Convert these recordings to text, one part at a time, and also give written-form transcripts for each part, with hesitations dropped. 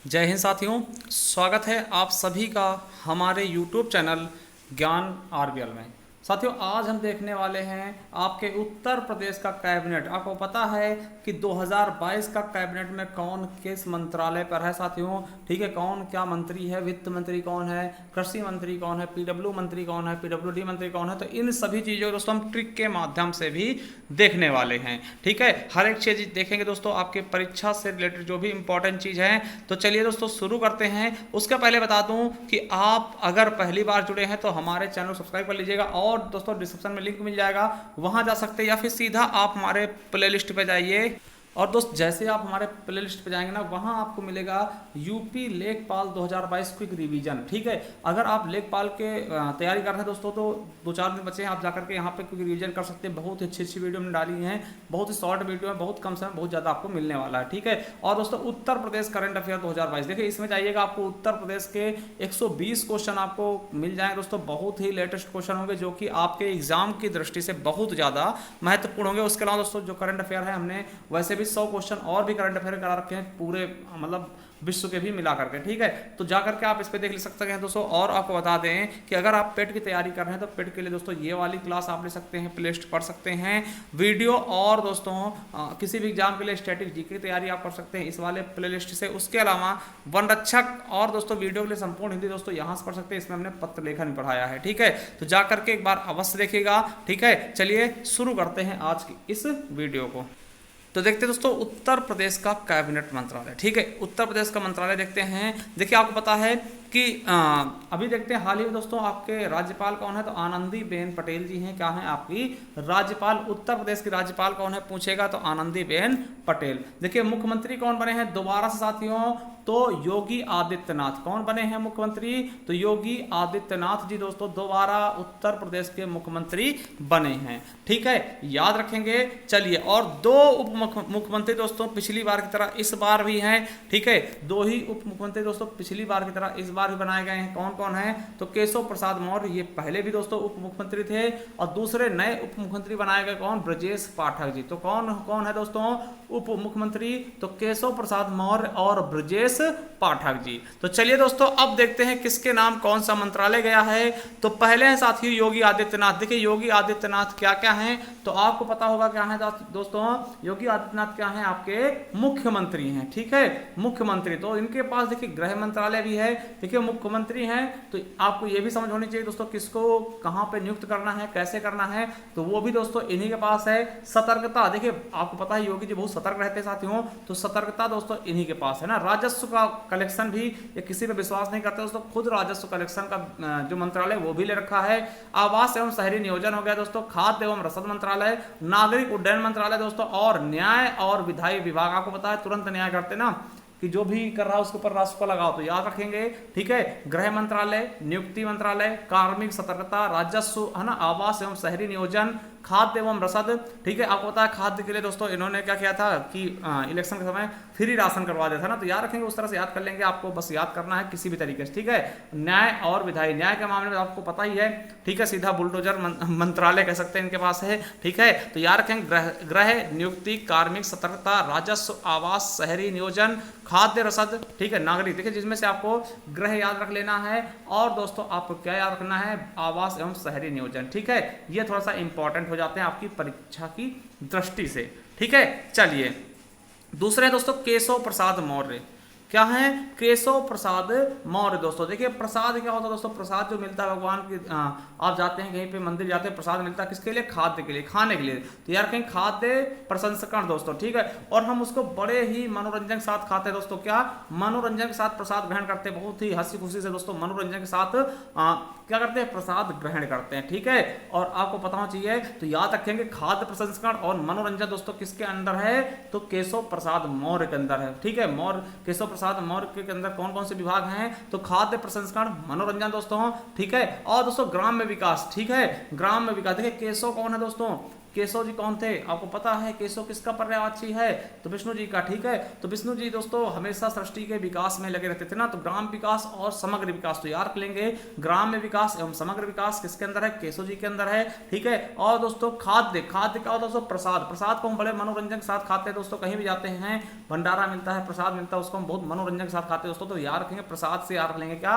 जय हिंद साथियों, स्वागत है आप सभी का हमारे YouTube चैनल ज्ञान आरबीएल में। साथियों, आज हम देखने वाले हैं आपके उत्तर प्रदेश का कैबिनेट। आपको पता है कि 2022 का कैबिनेट में कौन किस मंत्रालय पर है साथियों, ठीक है। कौन क्या मंत्री है, वित्त मंत्री कौन है, कृषि मंत्री कौन है, पीडब्ल्यू मंत्री कौन है, पीडब्ल्यूडी मंत्री कौन है। तो इन सभी चीज़ों को दोस्तों हम ट्रिक के माध्यम से भी देखने वाले हैं, ठीक है। हर एक चीज़ देखेंगे दोस्तों, आपके परीक्षा से रिलेटेड जो भी इंपॉर्टेंट चीज़ है। तो चलिए दोस्तों शुरू करते हैं। उसके पहले बता दूं कि आप अगर पहली बार जुड़े हैं तो हमारे चैनल सब्सक्राइब कर लीजिएगा, और दोस्तों डिस्क्रिप्शन में लिंक मिल जाएगा, वहां जा सकते हैं, या फिर सीधा आप हमारे प्लेलिस्ट पे जाइए। और दोस्त जैसे आप हमारे प्लेलिस्ट पे जाएंगे ना, वहां आपको मिलेगा यूपी लेखपाल 2022 क्विक रिवीजन, ठीक है। अगर आप लेखपाल के तैयारी कर रहे हैं दोस्तों, तो 2-4 दिन बचे हैं, आप जाकर के यहाँ पे क्विक रिवीजन कर सकते हैं। बहुत ही अच्छी वीडियो हमने डाली हैं, बहुत ही शॉर्ट वीडियो है, बहुत कम समय बहुत ज़्यादा आपको मिलने वाला है, ठीक है। और दोस्तों उत्तर प्रदेश करंट अफेयर 2022 देखिए, इसमें जाइएगा, आपको उत्तर प्रदेश के 120 क्वेश्चन आपको मिल जाएंगे दोस्तों। बहुत ही लेटेस्ट क्वेश्चन होंगे जो कि आपके एग्जाम की दृष्टि से बहुत ज़्यादा महत्वपूर्ण होंगे। उसके अलावा दोस्तों जो करंट अफेयर है, हमने वैसे भी 100 क्वेश्चन और भी करंट अफेयर करा रखे हैं, पूरे मतलब विश्व के भी मिला करके, ठीक है। तो जाकर के आप इस पे देख सकते हैं दोस्तों। और आपको बता दें कि अगर आप पेट की तैयारी कर रहे हैं तो पेट के लिए दोस्तों ये वाली क्लास आप ले सकते हैं, प्लेलिस्ट पढ़ सकते हैं वीडियो। और दोस्तों किसी भी एग्जाम के लिए स्टैटिक जीके की तैयारी आप कर सकते हैं इस वाले प्लेलिस्ट से। उसके अलावा वन रक्षक और दोस्तों वीडियो के लिए संपूर्ण हिंदी दोस्तों यहाँ से पढ़ सकते हैं, इसमें हमने पत्र लेखन पढ़ाया है, ठीक है। तो जाकर के एक बार अवश्य देखिएगा, ठीक है। चलिए शुरू करते हैं आज की इस वीडियो को। तो देखते हैं दोस्तों उत्तर प्रदेश का कैबिनेट मंत्रालय, ठीक है। उत्तर प्रदेश का मंत्रालय देखते हैं। देखिए, आपको पता है कि अभी देखते हैं हाल ही में दोस्तों आपके राज्यपाल कौन है, तो आनंदीबेन पटेल जी हैं। क्या है आपकी राज्यपाल, उत्तर प्रदेश की राज्यपाल कौन है पूछेगा तो आनंदीबेन पटेल। देखिए मुख्यमंत्री कौन बने हैं दोबारा से साथियों, तो योगी आदित्यनाथ। कौन बने हैं मुख्यमंत्री, तो योगी आदित्यनाथ जी दोस्तों दोबारा उत्तर प्रदेश के मुख्यमंत्री बने हैं, ठीक है, याद रखेंगे। चलिए, और 2 उप मुख्यमंत्री दोस्तों पिछली बार की तरह इस बार भी हैं, ठीक है। 2 ही उप मुख्यमंत्री दोस्तों पिछली बार की तरह इस बार भी बनाए गए हैं। कौन कौन है, तो केशव प्रसाद मौर्य, ये पहले भी दोस्तों उप मुख्यमंत्री थे। और दूसरे नए उप मुख्यमंत्री बनाए गए कौन, ब्रजेश पाठक जी। तो कौन कौन है दोस्तों उप मुख्यमंत्री, तो केशव प्रसाद मौर्य और ब्रजेश पाठक जी। तो चलिए दोस्तों अब देखते हैं किसके नाम कौन सा मंत्रालय गया है। तो पहले हैं साथियों योगी आदित्यनाथ। देखिए योगी आदित्यनाथ क्या क्या हैं, तो आपको पता होगा क्या है दोस्तों, योगी आदित्यनाथ क्या है, आपके मुख्यमंत्री हैं, ठीक है, मुख्यमंत्री। तो इनके पास देखिए गृह मंत्रालय भी है। देखिए मुख्यमंत्री हैं, तो आपको यह भी समझ होनी चाहिए दोस्तों किसको कहां पे नियुक्त करना है, कैसे करना है, तो वो भी दोस्तों इन्हीं के पास है। सतर्कता, देखिए आपको पता है योगी जी बहुत सतर्क रहते हैं साथियों, तो सतर्कता दोस्तों इन्हीं के पास है ना। राजस्व का कलेक्शन भी, ये किसी पे विश्वास नहीं करते दोस्तों, खुद राजस्व कलेक्शन का जो मंत्रालय वो भी ले रखा है। आवास एवं शहरी नियोजन हो गया दोस्तों, खाद्य एवं रसद मंत्रालय, नागरिक उड्डयन मंत्रालय दोस्तों, और न्याय और विधायी विभाग। आपको पता है तुरंत न्याय करते ना, कि जो भी कर रहा है उसके ऊपर राजस्व लगाओ, तो याद रखेंगे, ठीक है। गृह मंत्रालय, नियुक्ति मंत्रालय, कार्मिक सतर्कता, राजस्व है ना, आवास एवं शहरी नियोजन, खाद्य एवं रसद, ठीक है। आपको पता है खाद्य के लिए दोस्तों इन्होंने क्या किया था कि इलेक्शन के समय फ्री राशन करवा दिया था ना, तो याद रखेंगे, उस तरह से याद कर लेंगे, आपको बस याद करना है किसी भी तरीके से, ठीक है। न्याय और विधायी, न्याय के मामले में आपको पता ही है, ठीक है, सीधा बुलडोजर मंत्रालय कह सकते हैं इनके पास है, ठीक है। तो याद रखेंगे गृह, नियुक्ति, कार्मिक सतर्कता, राजस्व, आवास, शहरी नियोजन, खाद्य रसद, ठीक है, नागरिक। देखिए जिसमें से आपको गृह याद रख लेना है, और दोस्तों आपको क्या याद रखना है, आवास एवं शहरी नियोजन, ठीक है। ये थोड़ा सा इंपॉर्टेंट हो जाते हैं आपकी परीक्षा की दृष्टि से, ठीक है। चलिए दूसरे दोस्तों केशव प्रसाद मौर्य। क्या है, केशव प्रसाद मौर्य दोस्तों। देखिए प्रसाद क्या होता है दोस्तों, प्रसाद जो मिलता है भगवान की, आप जाते हैं कहीं पे मंदिर जाते हैं, प्रसाद मिलता है किसके लिए, खाद्य के लिए, खाने के लिए। तो यार कहीं खाद्य प्रसंस्करण दोस्तों, ठीक है। और हम उसको बड़े ही मनोरंजन के साथ खाते हैं दोस्तों, क्या मनोरंजन के साथ प्रसाद ग्रहण करते हैं, बहुत ही हंसी खुशी से दोस्तों मनोरंजन के साथ क्या करते हैं, प्रसाद ग्रहण करते हैं, ठीक है। और आपको पता होना चाहिए, तो याद रखेंगे खाद्य प्रसंस्करण और मनोरंजन दोस्तों किसके अंदर है, तो केशव प्रसाद मौर्य के अंदर है, ठीक है। केशव प्रसाद मौर्य के अंदर कौन कौन से विभाग हैं, तो खाद्य प्रसंस्करण, मनोरंजन दोस्तों, ठीक है। और दोस्तों ग्राम्य विकास, ठीक है, ग्राम्य विकास। देखिए केशव कौन है दोस्तों, केशव जी कौन थे? आपको पता है केशव किसका पर्यायवाची है? तो विष्णु जी का। ठीक है, तो विष्णु जी दोस्तों हमेशा सृष्टि के विकास में लगे रहते थे ना, तो ग्राम विकास और समग्र विकास तो याद रख लेंगे। ग्राम्य विकास एवं समग्र विकास किसके अंदर है? केशव जी के अंदर है। ठीक है, और दोस्तों खाद्य, खाद्य क्या होता है दोस्तों? प्रसाद। प्रसाद को हम बड़े मनोरंजन के साथ खाते हैं दोस्तों, कहीं भी जाते हैं भंडारा मिलता है, प्रसाद मिलता है, उसको हम बहुत मनोरंजन के साथ खाते हैं दोस्तों। तो याद रखेंगे प्रसाद से याद रख लेंगे क्या?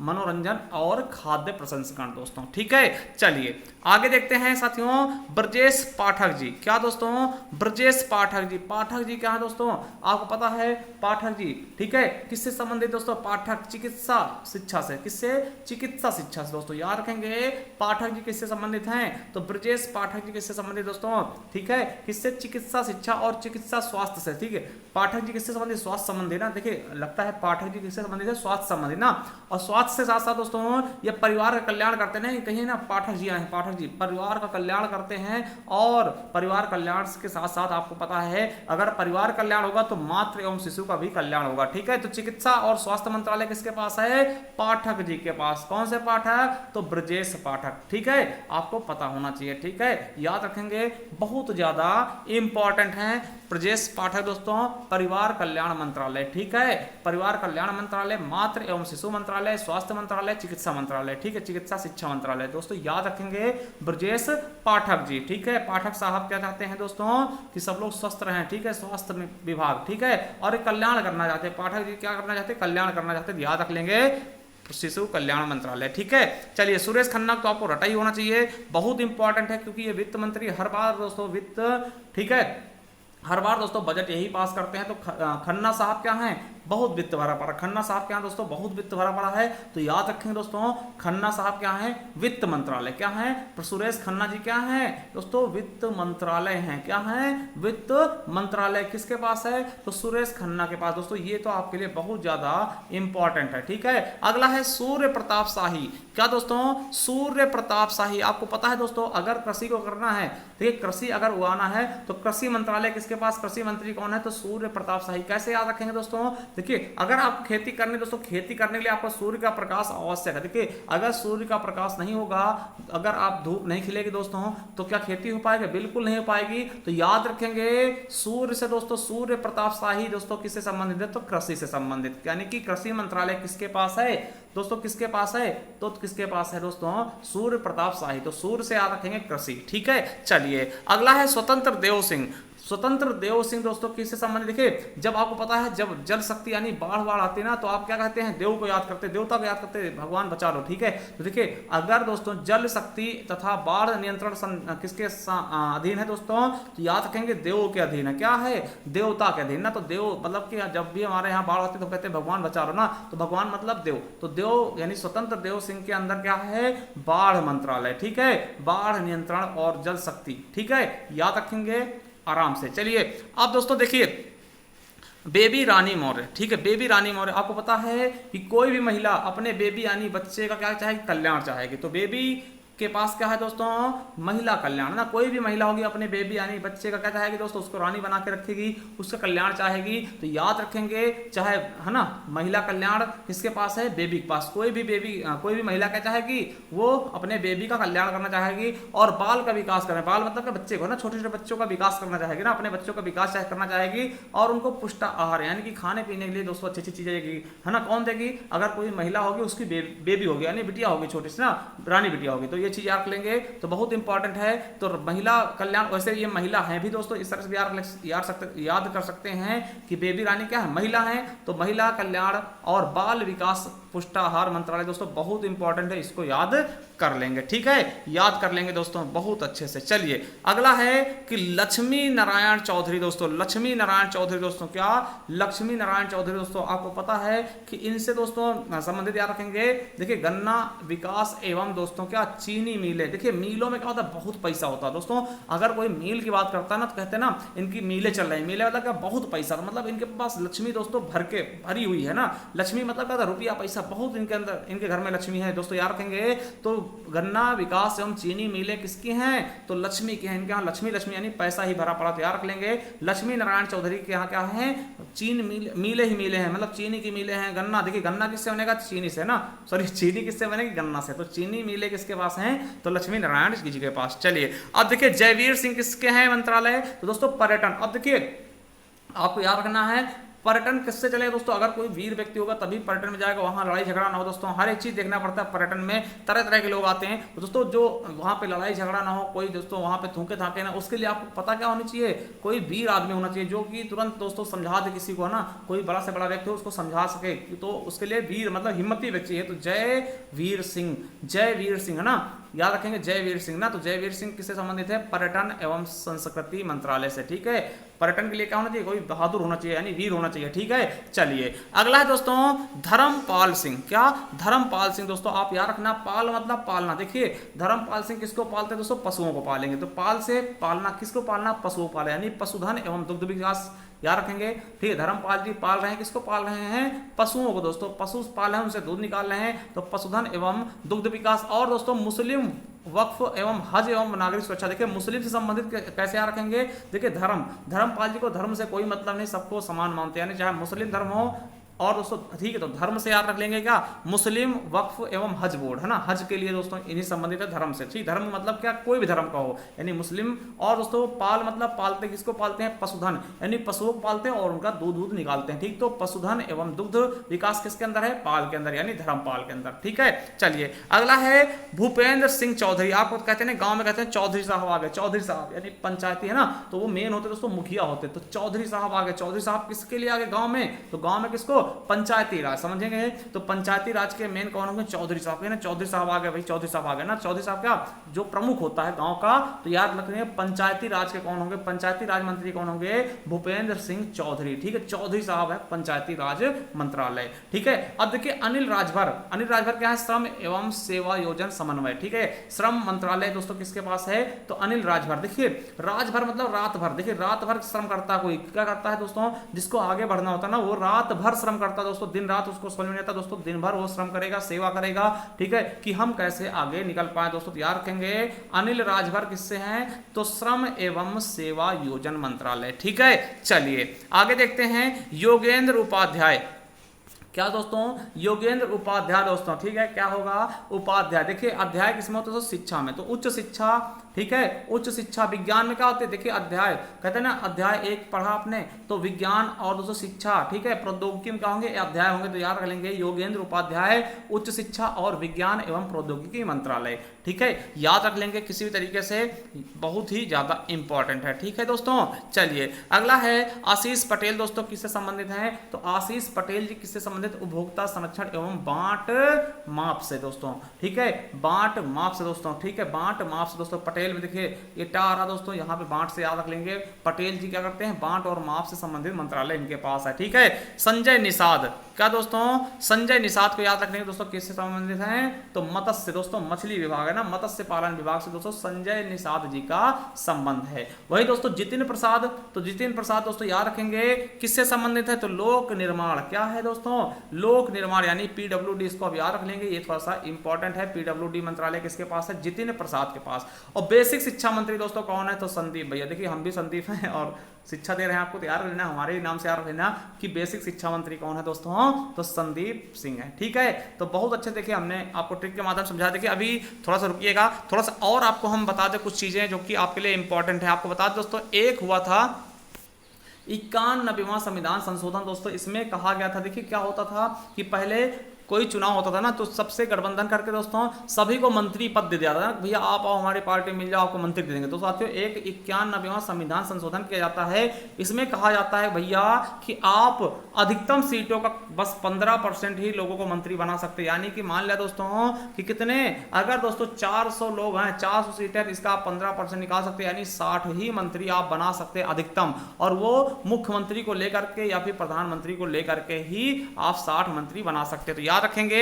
मनोरंजन और खाद्य प्रसंस्करण दोस्तों। ठीक है, चलिए आगे देखते हैं साथियों। ब्रजेश पाठक जी, क्या दोस्तों? ब्रजेश पाठक जी। पाठक जी क्या है दोस्तों? आपको पता है पाठक जी। ठीक है, किससे संबंधित दोस्तों? पाठक चिकित्सा शिक्षा से। किससे? चिकित्सा शिक्षा से दोस्तों। याद रखेंगे पाठक जी किससे संबंधित हैं? तो ब्रजेश पाठक जी किससे संबंधित दोस्तों? ठीक है, किससे? चिकित्सा शिक्षा और चिकित्सा स्वास्थ्य से। ठीक है, पाठक जी किससे संबंधित? स्वास्थ्य संबंधी ना। देखिए लगता है पाठक जी किससे संबंधित है? स्वास्थ्य संबंधी ना। और स्वास्थ्य से साथ साथ दोस्तों ये परिवार का कल्याण करते हैं, कहीं ना पाठक जी आए हैं, पाठक जी परिवार का कल्याण करते हैं। और परिवार कल्याण के साथ साथ आपको पता है अगर परिवार कल्याण होगा तो मातृ एवं शिशु का भी कल्याण होगा। ठीक है, तो चिकित्सा और स्वास्थ्य मंत्रालय किसके पास है? पाठक जी के पास। कौन से पाठक? तो ब्रजेश पाठक। ठीक है, आपको पता होना चाहिए। ठीक है, याद रखेंगे, बहुत ज्यादा इंपॉर्टेंट है ब्रजेश पाठक दोस्तों। परिवार कल्याण मंत्रालय। ठीक है, परिवार कल्याण मंत्रालय, मातृ एवं शिशु मंत्रालय, स्वास्थ्य मंत्रालय, चिकित्सा मंत्रालय। ठीक है, चिकित्सा शिक्षा मंत्रालय दोस्तों। याद रखेंगे ब्रजेश पाठक जी। ठीक है, पाठक साहब क्या चाहते हैं दोस्तों? कि सब लोग स्वस्थ रहें। ठीक है, स्वास्थ्य विभाग। ठीक है, और कल्याण करना चाहते हैं पाठक जी। क्या करना चाहते हैं? कल्याण करना चाहते हैं। याद रख लेंगे शिशु कल्याण मंत्रालय। ठीक है, चलिए सुरेश खन्ना तो आपको रटा ही होना चाहिए, बहुत इंपॉर्टेंट है क्योंकि ये वित्त मंत्री हर बार दोस्तों वित्त, ठीक है, हर बार दोस्तों बजट यही पास करते हैं। तो खन्ना साहब क्या हैं? बहुत वित्त भरा पड़ा। खन्ना साहब क्या है दोस्तों? बहुत वित्त भरा पड़ा है। तो याद रखेंगे दोस्तों खन्ना साहब क्या है? वित्त मंत्रालय। क्या है? सुरेश खन्ना जी क्या है दोस्तों? वित्त मंत्रालय हैं। क्या है? वित्त मंत्रालय किसके पास है? तो सुरेश खन्ना के पास दोस्तों। ये तो आपके लिए बहुत ज्यादा इंपॉर्टेंट है। ठीक है, अगला है सूर्य प्रताप शाही। क्या दोस्तों? सूर्य प्रताप शाही। आपको पता है दोस्तों अगर कृषि को करना है, देखिए कृषि अगर उगाना है तो कृषि मंत्रालय किसके पास? कृषि मंत्री कौन है? तो सूर्य प्रताप शाही। कैसे याद रखेंगे दोस्तों? देखिए अगर आप खेती करने दोस्तों, खेती करने के लिए आपको सूर्य का प्रकाश आवश्यक है। देखिए अगर सूर्य का प्रकाश नहीं होगा, अगर आप धूप नहीं खिलेगी दोस्तों, तो क्या खेती हो पाएगी? बिल्कुल नहीं हो पाएगी। तो याद रखेंगे सूर्य से दोस्तों, सूर्य प्रताप शाही दोस्तों किससे संबंधित है? तो कृषि से संबंधित, यानी कि कृषि मंत्रालय किसके पास है दोस्तों? किसके पास है? तो किसके पास है दोस्तों? सूर्य प्रताप शाही। तो सूर्य से याद रखेंगे कृषि। ठीक है, चलिए अगला है स्वतंत्र देव सिंह। स्वतंत्र देव सिंह दोस्तों किससे संबंधित? देखिए जब आपको पता है जब जल शक्ति यानी बाढ़ आती है ना, तो आप क्या कहते हैं? देव को याद करते हैं, देवता को याद करते हैं, भगवान बचा लो। ठीक है, तो देखिए अगर दोस्तों जल शक्ति तथा बाढ़ नियंत्रण किसके अधीन है दोस्तों? तो याद रखेंगे देव के अधीन है। क्या है? देवता के अधीन ना। तो देव मतलब कि जब भी हमारे यहाँ बाढ़ आती है तो कहते हैं भगवान बचा लो ना, तो भगवान मतलब देव। तो देव यानी स्वतंत्र देव सिंह के अंदर क्या है? बाढ़ मंत्रालय। ठीक है, बाढ़ नियंत्रण और जल शक्ति। ठीक है, याद रखेंगे आराम से। चलिए अब दोस्तों देखिए बेबी रानी मौर्य। ठीक है, बेबी रानी मौर्य। आपको पता है कि कोई भी महिला अपने बेबी यानी बच्चे का क्या चाहेगी? कल्याण चाहेगी। तो बेबी के पास क्या है दोस्तों? महिला कल्याण ना। कोई भी महिला होगी अपने बेबी यानी बच्चे का क्या चाहेगी दोस्तों? उसको रानी बना के रखेगी, उसका कल्याण चाहेगी। तो याद रखेंगे चाहे है ना, महिला कल्याण किसके पास है? बेबी के पास। कोई भी महिला क्या चाहेगी? वो अपने बेबी का कल्याण करना चाहेगी और बाल का विकास करना। बाल मतलब कि बच्चे को ना, छोटे छोटे बच्चों का विकास करना चाहेगी ना, अपने बच्चों का विकास करना चाहेगी और उनको पुष्ट आहार यानी कि खाने पीने के लिए दोस्तों अच्छी अच्छी चीजें देगी, है ना। कौन देगी? अगर कोई महिला होगी उसकी बेबी होगी यानी बिटिया होगी, छोटी सी ना रानी बिटिया होगी। तो ये चीज याद लेंगे तो बहुत इंपॉर्टेंट है। तो महिला कल्याण, वैसे ये महिला है भी दोस्तों, इस तरह से याद कर सकते हैं कि बेबी रानी क्या है? महिला है। तो महिला कल्याण और बाल विकास पुष्टाहार मंत्रालय दोस्तों बहुत इंपॉर्टेंट है, इसको याद कर लेंगे। ठीक है, याद कर लेंगे दोस्तों बहुत अच्छे से। चलिए अगला है कि लक्ष्मी नारायण चौधरी दोस्तों। लक्ष्मी नारायण चौधरी दोस्तों, क्या? लक्ष्मी नारायण चौधरी दोस्तों आपको पता है कि इनसे दोस्तों संबंधित याद रखेंगे। देखिए गन्ना विकास एवं दोस्तों क्या? चीनी मिलें। देखिए मिलों में क्या होता है? बहुत पैसा होता है दोस्तों। अगर कोई मिल की बात करता है ना तो कहते हैं ना इनकी मिलें चल रही। मिलें मतलब क्या? बहुत पैसा, मतलब इनके पास लक्ष्मी दोस्तों भरी हुई है ना। लक्ष्मी मतलब क्या? रुपया पैसा बहुत इनके अंदर, इनके घर में लक्ष्मी है दोस्तों, याद रखेंगे। तो गन्ना विकास एवं चीनी मिलें किसकी हैं, तो लक्ष्मी की हैं। इनके यहाँ लक्ष्मी लक्ष्मी यानी पैसा ही भरा पड़ा, तैयार रख लेंगे। लक्ष्मी नारायण चौधरी के यहाँ क्या है, चीन मिले ही मिले हैं, मतलब चीनी की मिले हैं। गन्ना, देखिए गन्ना किससे बनेगा, चीनी से ना, सॉरी चीनी किससे बनेगी, गन्ना से। तो चीनी मिले किसके पास हैं, तो लक्ष्मी नारायण जी के पास। चलिए अब देखिए जयवीर सिंह किसके हैं मंत्रालय, तो दोस्तों पर्यटन। अब देखिए आपको याद रखना है पर्यटन किससे चलेगा दोस्तों, अगर कोई वीर व्यक्ति होगा तभी पर्यटन में जाएगा, वहां लड़ाई झगड़ा ना हो दोस्तों। हर एक चीज देखना पड़ता है पर्यटन में, तरह तरह के लोग आते हैं तो दोस्तों, जो वहां पे लड़ाई झगड़ा ना हो, कोई दोस्तों वहां पे थूके थाके ना, उसके लिए आपको पता क्या होनी चाहिए, कोई वीर आदमी होना चाहिए जो कि तुरंत दोस्तों समझा दे किसी को ना, कोई बड़ा से बड़ा व्यक्ति हो उसको समझा सके, तो उसके लिए वीर मतलब हिम्मती व्यक्ति है। तो जयवीर सिंह है ना, याद रखेंगे जयवीर सिंह ना। तो जयवीर सिंह किससे संबंधित है, पर्यटन एवं संस्कृति मंत्रालय से। ठीक है, पर्यटन के लिए क्या होना चाहिए, कोई बहादुर होना चाहिए यानी वीर होना चाहिए। ठीक है, चलिए अगला है दोस्तों धर्मपाल सिंह। क्या, धर्मपाल सिंह दोस्तों, आप याद रखना, पाल मतलब पालना। देखिए धर्मपाल सिंह किसको पालते हैं दोस्तों, पशुओं को पालेंगे। तो पाल से पालना, किसको पालना, पशुओं को पाले, यानी पशुधन एवं दुग्ध विकास, याद रखेंगे। ठीक है, धर्मपाल जी पाल रहे हैं, किसको पाल रहे हैं, पशुओं को दोस्तों। पशु पाल रहे हैं, उनसे दूध निकाल रहे हैं, तो पशुधन एवं दुग्ध विकास। और दोस्तों मुस्लिम वक्फ एवं हज एवं नागरिक सुरक्षा। देखिए मुस्लिम से संबंधित कैसे याद रखेंगे, देखिए धर्मपाल जी को धर्म से कोई मतलब नहीं, सबको समान मानते हैं, यानी चाहे मुस्लिम धर्म हो। और दोस्तों ठीक है, तो धर्म से याद रख लेंगे क्या, मुस्लिम वक्फ एवं हज बोर्ड है ना, हज के लिए दोस्तों इन्हीं संबंधित है धर्म से। ठीक, धर्म मतलब क्या, कोई भी धर्म का हो, यानी मुस्लिम। और दोस्तों पाल मतलब पालते, किसको पालते हैं, पशुधन, यानी पशुओं को पालते हैं और उनका दूध निकालते हैं। ठीक, तो पशुधन एवं दुग्ध विकास किसके अंदर है, पाल के अंदर, यानी धर्मपाल के अंदर। ठीक है, चलिए अगला है भूपेंद्र सिंह चौधरी। आपको कहते हैं गांव में कहते हैं चौधरी साहब आ गए, चौधरी साहब यानी पंचायती है ना, तो वो मेन होते दोस्तों, मुखिया होते। तो चौधरी साहब आ गए, चौधरी साहब किसके लिए आ गए गांव में, तो गांव में किसको, पंचायती राज, समझेंगे। तो पंचायती राज के मेन कौन होंगे, चौधरी साहब है ना। चौधरी साहब आ गए भाई, चौधरी साहब आ गए ना। चौधरी साहब क्या, जो प्रमुख होता है गांव का, तो याद रखिए पंचायती राज के कौन होंगे, पंचायती राज मंत्री कौन होंगे, भूपेंद्र सिंह चौधरी। ठीक है, चौधरी साहब है पंचायती राज मंत्रालय। ठीक है, अब देखिए अनिल राजभर। अनिल राजभर क्या है, श्रम एवं सेवा योजन समन्वय। ठीक है, श्रम मंत्रालय दोस्तों किसके पास है, तो अनिल राजभर। देखिए राजभर मतलब रात भर, देखिए रात भर श्रम करता है, कोई क्या करता है दोस्तों, जिसको आगे बढ़ना होता है ना, वो रात भर श्रम करता है दोस्तों, दिन रात उसको समझ में नहीं आता दोस्तों, दिन भर वो श्रम करेगा, सेवा करेगा। ठीक है, कि हम कैसे आगे निकल पाए दोस्तों, याद रखेंगे अनिल राजभर किससे हैं, तो श्रम एवं सेवा योजन मंत्रालय। ठीक है, चलिए आगे देखते हैं योगेंद्र उपाध्याय। क्या दोस्तों, योगेंद्र उपाध्याय दोस्तों। ठीक है, क्या होगा, उपाध्याय। देखिए अध्याय किसमें होता है, शिक्षा में, तो उच्च शिक्षा। ठीक है, उच्च शिक्षा। विज्ञान में क्या होते हैं, देखिए अध्याय कहते हैं ना, अध्याय एक पढ़ा आपने, तो विज्ञान और दोस्तों शिक्षा। ठीक है, प्रौद्योगिकी में क्या होंगे, अध्याय होंगे, तो याद रख लेंगे योगेंद्र उपाध्याय उच्च शिक्षा और विज्ञान एवं प्रौद्योगिकी मंत्रालय। ठीक है, याद रख लेंगे किसी भी तरीके से, बहुत ही ज्यादा इंपॉर्टेंट है। ठीक है दोस्तों, चलिए अगला है आशीष पटेल दोस्तों, किससे संबंधित है, तो आशीष पटेल जी किससे संबंधित, उपभोक्ता संरक्षण एवं बांट माप से दोस्तों। ठीक है, बांट माप से दोस्तों। ठीक है, बांट माप से दोस्तों, पटेल में देखिए ये टा आ रहा दोस्तों, यहाँ पे बांट से याद रख लेंगे, पटेल जी क्या करते हैं, बांट और माप से संबंधित मंत्रालय इनके पास है। ठीक है, संजय निषाद। क्या दोस्तों, संजय निषाद को याद रखने दोस्तों, किससे संबंधित हैं, तो मत्स्य दोस्तों, मछली विभाग है ना, मत्स्य पालन विभाग से दोस्तों संजय निषाद जी का संबंध है। वही दोस्तों जितिन प्रसाद, तो जितिन प्रसाद दोस्तों याद रखेंगे किससे संबंधित है, तो लोक निर्माण। क्या है दोस्तों, लोक निर्माण यानी पीडब्ल्यूडी, इसको अब याद रख लेंगे, ये थोड़ा सा इंपॉर्टेंट है। पीडब्ल्यूडी मंत्रालय किसके पास है, जितिन प्रसाद के पास। और बेसिक शिक्षा मंत्री दोस्तों कौन है, तो संदीप भैया। देखिए हम भी संदीप हैं और शिक्षा दे रहे हैं आपको, तो याद लेना, हमारे ही नाम से याद लेना कि बेसिक शिक्षा मंत्री कौन है दोस्तों, तो संदीप सिंह है। ठीक है, तो बहुत अच्छे देखिए हमने आपको ट्रिक के माध्यम से समझा। देखिए अभी थोड़ा सा रुकिएगा, थोड़ा सा और आपको हम बता दें कुछ चीजें जो कि आपके लिए इंपॉर्टेंट है। आपको बता दें दोस्तों, एक हुआ था 91वां संविधान संशोधन दोस्तों, इसमें कहा गया था, देखिए क्या होता था कि पहले कोई चुनाव होता था ना, तो सबसे गठबंधन करके दोस्तों सभी को मंत्री पद दे दिया था ना, भैया आप आओ हमारी पार्टी मिल जाओ, आपको मंत्री दे देंगे। तो साथियों एक 91वां संविधान संशोधन किया जाता है, इसमें कहा जाता है भैया कि आप अधिकतम सीटों का बस 15% ही लोगों को मंत्री बना सकते हैं। यानी कि मान लिया दोस्तों कि कितने, अगर दोस्तों 400 लोग हैं, 400 सीटें, तो इसका आप 15% निकाल सकते हैं, यानी 60 ही मंत्री आप बना सकते हैं अधिकतम। और वो मुख्यमंत्री को लेकर के या फिर प्रधानमंत्री को लेकर के ही आप 60 मंत्री बना सकते हैं। तो याद रखेंगे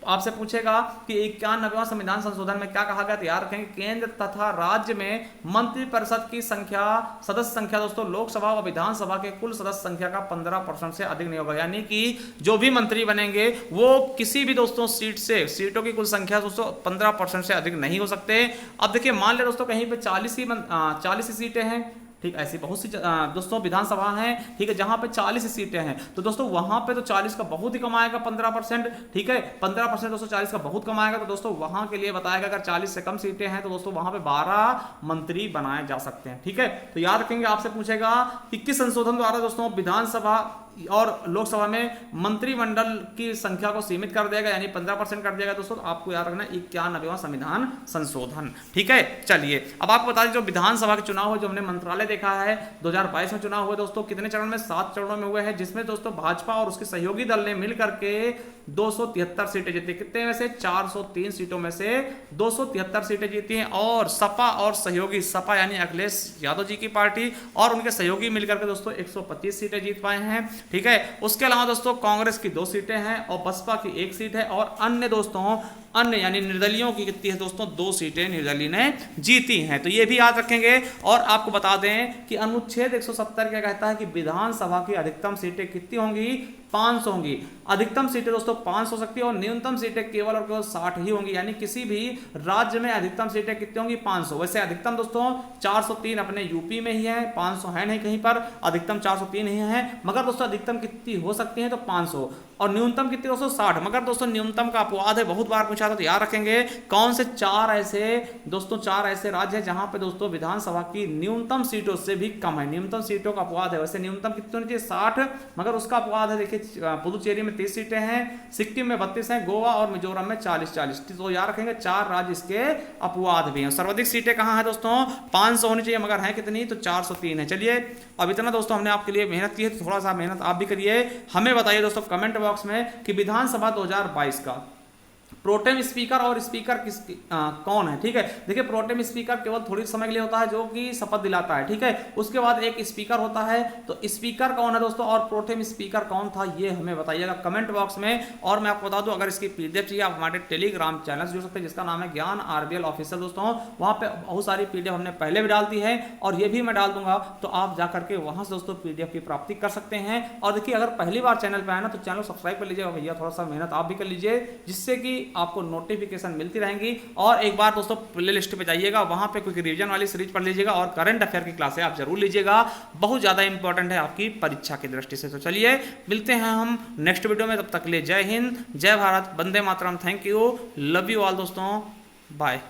आपसे पूछेगा कि 91वां संविधान संशोधन में क्या कहा गया, तो याद रखेंगे केंद्र तथा राज्य में मंत्रिपरिषद की संख्या, सदस्य संख्या दोस्तों लोकसभा और विधानसभा के कुल सदस्य संख्या का 15% से अधिक नहीं होगा। यानी कि जो भी मंत्री बनेंगे वो किसी भी दोस्तों सीटों की कुल संख्या दोस्तों 15% से अधिक नहीं हो सकते। अब देखिए मान ले दोस्तों कहीं पे 40 सीटें हैं, ठीक, ऐसी बहुत सी दोस्तों विधानसभा हैं, ठीक है, जहां पे 40 सीटें हैं, तो दोस्तों वहां पे तो 40 का बहुत ही कम आएगा 15%, ठीक है, 15% दोस्तों 40 का बहुत कम आएगा। तो दोस्तों वहां के लिए बताएगा अगर 40 से कम सीटें हैं तो दोस्तों वहां पे 12 मंत्री बनाए जा सकते हैं, ठीक है। तो याद रखेंगे आपसे पूछेगा कि किस संशोधन द्वारा दोस्तों विधानसभा और लोकसभा में मंत्रिमंडल की संख्या को सीमित कर देगा, यानी 15% कर दिया दोस्तों। तो आपको याद रखना 91वां संविधान संशोधन, ठीक है। चलिए अब आपको बता दें जो विधानसभा के चुनाव हुए, जो हमने मंत्रालय देखा है 2022 में चुनाव हुए दोस्तों, कितने चरण में, 7 चरणों में हुए हैं, जिसमें दोस्तों भाजपा और उसके सहयोगी दल ने मिलकर के 273 सीटें जीती। कितने में से, 403 सीटों में से 273 सीटें जीती हैं। और सपा और सहयोगी, सपा यानी अखिलेश यादव जी की पार्टी और उनके सहयोगी मिलकर के दोस्तों 125 सीटें जीत पाए हैं, ठीक है। उसके अलावा दोस्तों कांग्रेस की 2 सीटें हैं और बसपा की 1 सीट है, और अन्य दोस्तों अन्य यानी निर्दलियों की कितनी है दोस्तों, 2 सीटें निर्दलीय ने जीती हैं। तो ये भी याद रखेंगे। और आपको बता दें कि अनुच्छेद 170 क्या कहता है कि विधानसभा की अधिकतम सीटें कितनी होंगी, 500 होंगी। अधिकतम सीटें दोस्तों 500 हो सकती है और न्यूनतम सीटें केवल और केवल 60 ही होंगी। यानी किसी भी राज्य में अधिकतम सीटें कितनी होंगी, 500। वैसे अधिकतम दोस्तों 403 अपने यूपी में ही है, 500 है नहीं कहीं पर, अधिकतम 403 ही है। मगर दोस्तों अधिकतम कितनी हो सकती है, तो 500, और न्यूनतम कितनी दोस्तों 60। मगर दोस्तों न्यूनतम का अपवाद है, बहुत बार पूछा था, तो याद रखेंगे कौन से 4 ऐसे राज्य हैं जहां पे दोस्तों विधानसभा की न्यूनतम सीटों से भी कम है। न्यूनतम सीटों का अपवाद है, वैसे न्यूनतम कितनी होनी चाहिए, 60, मगर उसका अपवाद है। देखिए पुदुचेरी में 30 सीटें हैं, सिक्किम में 32 हैं, गोवा और मिजोरम में 40। तो याद रखेंगे 4 राज्य इसके अपवाद भी हैं। सर्वाधिक सीटें कहां हैं दोस्तों, 500 होनी चाहिए, मगर है कितनी, तो 403 है। चलिए अब इतना दोस्तों हमने आपके लिए मेहनत की है, तो थोड़ा सा मेहनत आप भी करिए। हमें बताइए दोस्तों कमेंट बॉक्स में कि विधानसभा 2022 का प्रोटेम स्पीकर और स्पीकर कौन है, ठीक है। देखिए प्रोटेम स्पीकर केवल थोड़ी समय के लिए होता है, जो कि शपथ दिलाता है, ठीक है। उसके बाद एक स्पीकर होता है, तो स्पीकर कौन है दोस्तों और प्रोटेम स्पीकर कौन था, ये हमें बताइएगा कमेंट बॉक्स में। और मैं आपको बता दूं अगर इसकी पीडीएफ चाहिए आप हमारे टेलीग्राम चैनल से जुड़ सकते हैं, जिसका नाम है ज्ञान आरबीएल ऑफिशियल दोस्तों। वहां पे बहुत सारी पीडीएफ हमने पहले भी डाल दी है और ये भी मैं डाल दूंगा, तो आप जाकर के वहां से दोस्तों पीडीएफ की प्राप्ति कर सकते हैं। और देखिए अगर पहली बार चैनल पर आए ना तो चैनल सब्सक्राइब कर लीजिएगा भैया, थोड़ा सा मेहनत आप भी कर लीजिए, जिससे कि आपको नोटिफिकेशन मिलती रहेंगी। और एक बार दोस्तों प्ले लिस्ट पे जाइएगा, वहां पे कोई रिवीजन वाली सीरीज पढ़ लीजिएगा और करंट अफेयर की क्लासें आप जरूर लीजिएगा, बहुत ज्यादा इंपॉर्टेंट है आपकी परीक्षा की दृष्टि से। तो चलिए मिलते हैं हम नेक्स्ट वीडियो में, तब तक के लिए जय हिंद, जय Bharat, Vande Mataram, thank you, love you all दोस्तों, बाय।